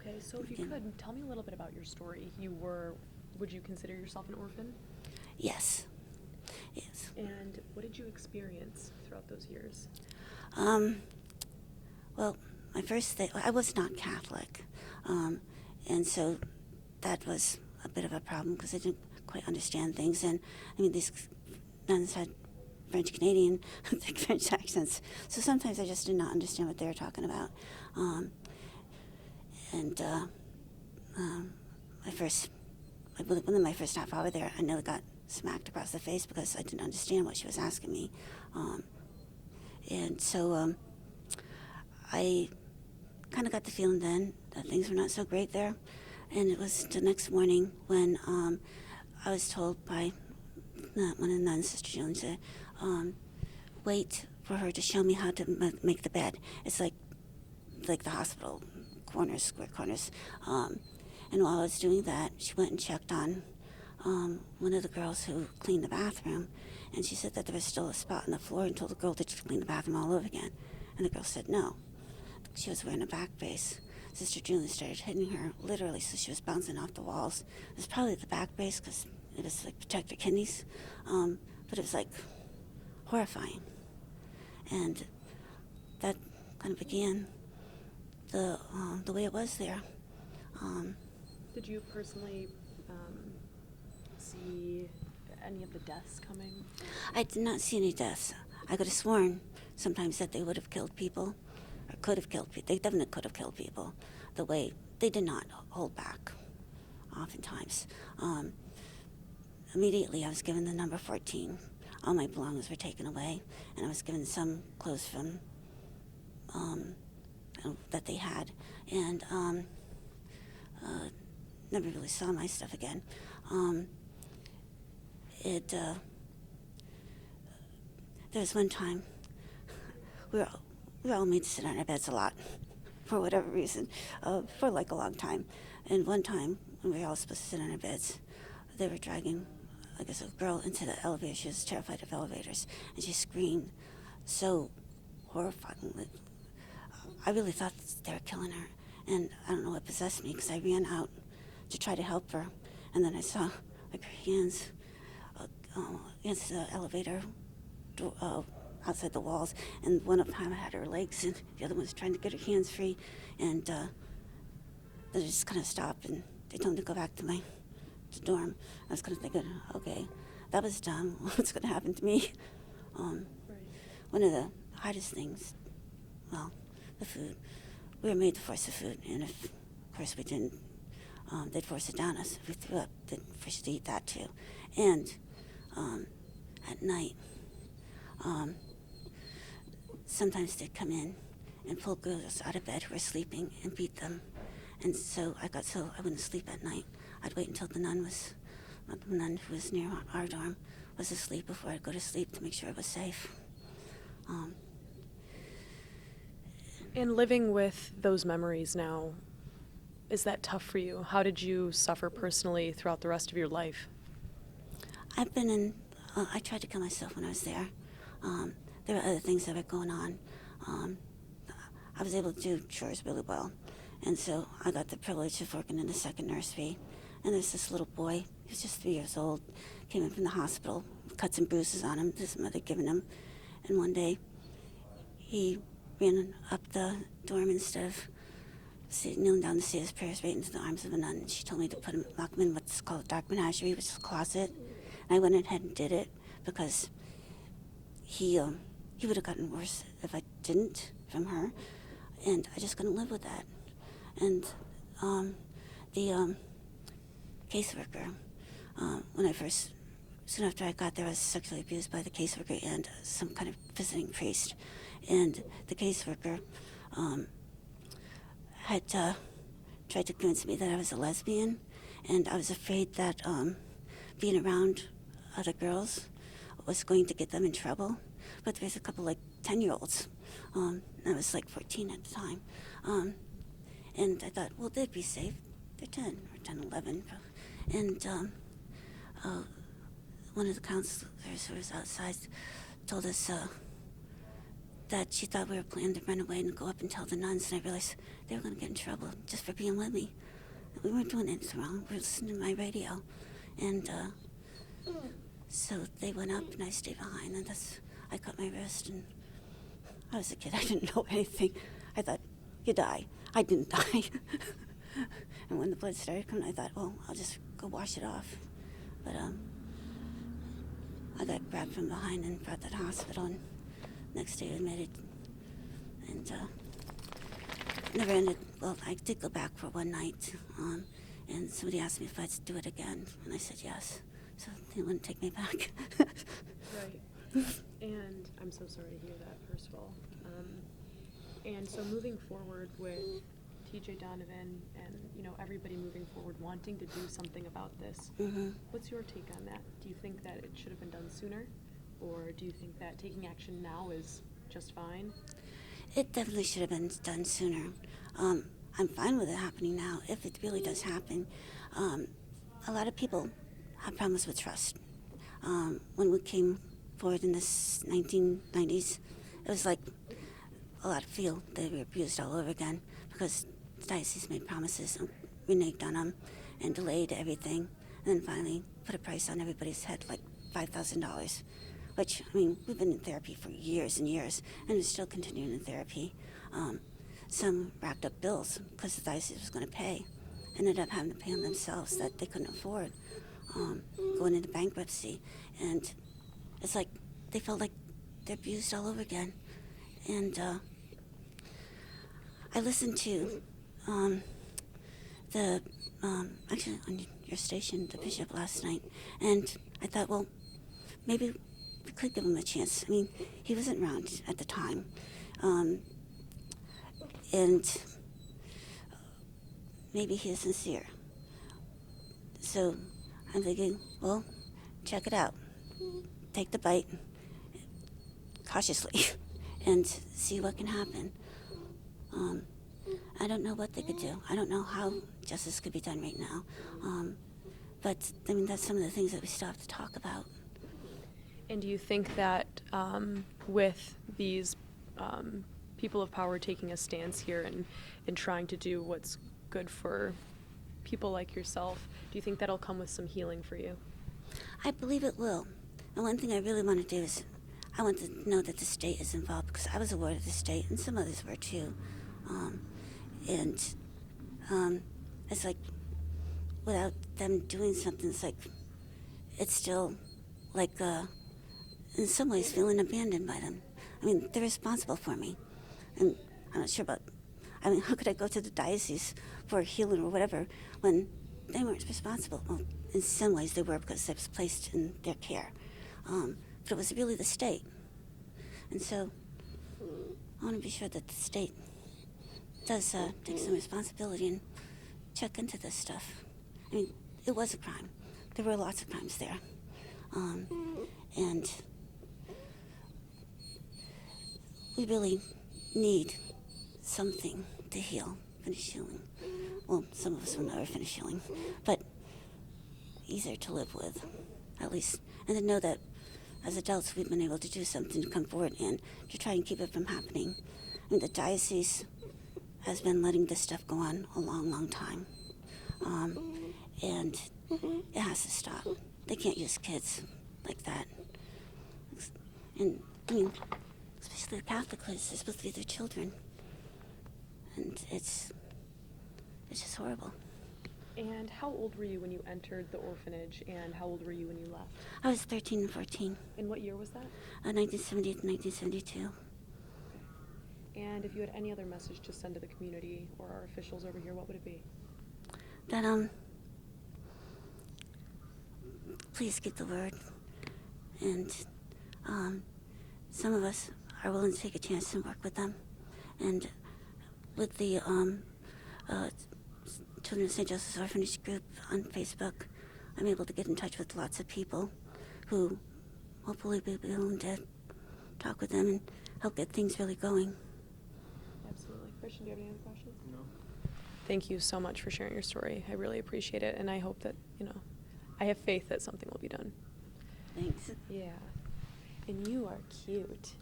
Okay, so if you could, tell me a little bit about your story. Would you consider yourself an orphan? Yes. Yes. And what did you experience throughout those years? Well, my first thing, I was not Catholic. And so that was a bit of a problem because I didn't quite understand things. And I mean, these nuns had French Canadian, thick French accents. So sometimes I just did not understand what they were talking about. And my first half hour there, I nearly got smacked across the face because I didn't understand what she was asking me. And so I kind of got the feeling then that things were not so great there. And it was the next morning when I was told by one of the nuns, Sister Jones, to wait for her to show me how to make the bed. It's like the hospital corners, square corners. And while I was doing that, she went and checked on one of the girls who cleaned the bathroom, and she said that there was still a spot on the floor and told the girl to clean the bathroom all over again. And the girl said no. She was wearing a back brace. Sister Julie started hitting her, literally, so she was bouncing off the walls. It was probably the back brace because it was like protect her kidneys, but it was like horrifying. And that kind of began the way it was there. Did you personally see any of the deaths coming? I did not see any deaths. I could have sworn sometimes that they would have killed people, or could have killed people. They definitely could have killed people. The way they did not hold back, oftentimes. Immediately, I was given the number 14. All my belongings were taken away, and I was given some clothes from that they had, and never really saw my stuff again. There was one time we were all made to sit on our beds a lot, for whatever reason, for like a long time. And one time, when we were all supposed to sit on our beds, they were dragging, I guess, a girl into the elevator. She was terrified of elevators, and she screamed so horrifyingly. I really thought they were killing her, and I don't know what possessed me, because I ran out to try to help her, and then I saw like her hands against the elevator door, outside the walls, and one of time I had her legs, and the other one was trying to get her hands free, and then I just kind of stopped, and they told me to go back to my dorm. I was kind of thinking, okay, that was dumb. What's going to happen to me? Right. One of the hardest things, well, the food. We were made to force the food, and if, of course, we didn't, they'd force it down us. If we threw up, they'd force us to eat that too. And at night, sometimes they'd come in and pull girls out of bed who were sleeping and beat them. And so I wouldn't sleep at night. I'd wait until the nun who was near our dorm was asleep before I'd go to sleep to make sure it was safe. And living with those memories now, is that tough for you? How did you suffer personally throughout the rest of your life? I've been in, I tried to kill myself when I was there. There were other things that were going on. I was able to do chores really well. And so I got the privilege of working in the second nursery. And there's this little boy, he was just 3 years old, came in from the hospital, cuts and bruises on him, his mother giving him. And one day, he ran up the dorm instead of kneeling down to say his prayers right into the arms of a nun. And she told me to lock him in what's called a dark menagerie, which is a closet. And I went ahead and did it because he would have gotten worse if I didn't from her. And I just couldn't live with that. And the caseworker, soon after I got there, I was sexually abused by the caseworker and some kind of visiting priest. And the caseworker had tried to convince me that I was a lesbian, and I was afraid that being around other girls was going to get them in trouble. But there was a couple 10-year-olds. I was 14 at the time. And I thought, well, they'd be safe. They're 10 or 10, 11. And one of the counselors who was outside told us that she thought we were planning to run away and go up and tell the nuns, and I realized they were going to get in trouble just for being with me. We weren't doing anything wrong. We were listening to my radio. And so they went up, and I stayed behind, and I cut my wrist, and I was a kid. I didn't know anything. I thought, you die. I didn't die. And when the blood started coming, I thought, well, I'll just go wash it off. But I got grabbed from behind and brought to the hospital, and next day admitted. And never ended. Well, I did go back for one night, and somebody asked me if I'd do it again, and I said yes. So they wouldn't take me back. Right. And I'm so sorry to hear that, first of all. And so moving forward with TJ Donovan and, you know, everybody moving forward wanting to do something about this, what's your take on that? Do you think that it should have been done sooner? Or do you think that taking action now is just fine? It definitely should have been done sooner. I'm fine with it happening now, if it really does happen. A lot of people have problems with trust. When we came forward in the 1990s, it was like a lot of feel they were abused all over again because the diocese made promises and reneged on them and delayed everything, and then finally put a price on everybody's head, like $5,000, which, I mean, we've been in therapy for years and years, and we're still continuing in therapy. Some racked up bills because the diocese was going to pay, ended up having to pay them themselves that they couldn't afford, going into bankruptcy, and it's like they felt like they're abused all over again. And I listened to actually on your station, the bishop last night, and I thought, well, maybe we could give him a chance. I mean, he wasn't around at the time, and maybe he is sincere. So I'm thinking, well, check it out. Take the bite cautiously and see what can happen. I don't know what they could do. I don't know how justice could be done right now. But, I mean, that's some of the things that we still have to talk about. And do you think that with these people of power taking a stance here and trying to do what's good for people like yourself, do you think that'll come with some healing for you? I believe it will. And one thing I really want to do is I want to know that the state is involved, because I was a ward of the state, and some others were too. It's like, without them doing something, it's still like, in some ways, feeling abandoned by them. I mean, they're responsible for me. And I'm not sure about, I mean, how could I go to the diocese for healing or whatever when they weren't responsible? Well, in some ways they were, because I was placed in their care. But it was really the state. And so I want to be sure that the state does take some responsibility and check into this stuff. I mean, it was a crime. There were lots of crimes there. And we really need something to heal, finish healing. Well, some of us will never finish healing, but easier to live with, at least. And to know that as adults we've been able to do something to come forward and to try and keep it from happening. I mean, the diocese has been letting this stuff go on a long, long time. And it has to stop. They can't use kids like that. And, I mean, especially the Catholic kids, they're supposed to be their children. And it's just horrible. And how old were you when you entered the orphanage, and how old were you when you left? I was 13 and 14. And what year was that? 1970 to 1972. And if you had any other message to send to the community or our officials over here, what would it be? That, please keep the word. And, some of us are willing to take a chance and work with them. And with the, Children of St. Joseph's Orphanage group on Facebook, I'm able to get in touch with lots of people who hopefully will be willing to talk with them and help get things really going. Absolutely. Christian, do you have any other questions? No. Thank you so much for sharing your story. I really appreciate it, and I hope that, I have faith that something will be done. Thanks. Yeah. And you are cute.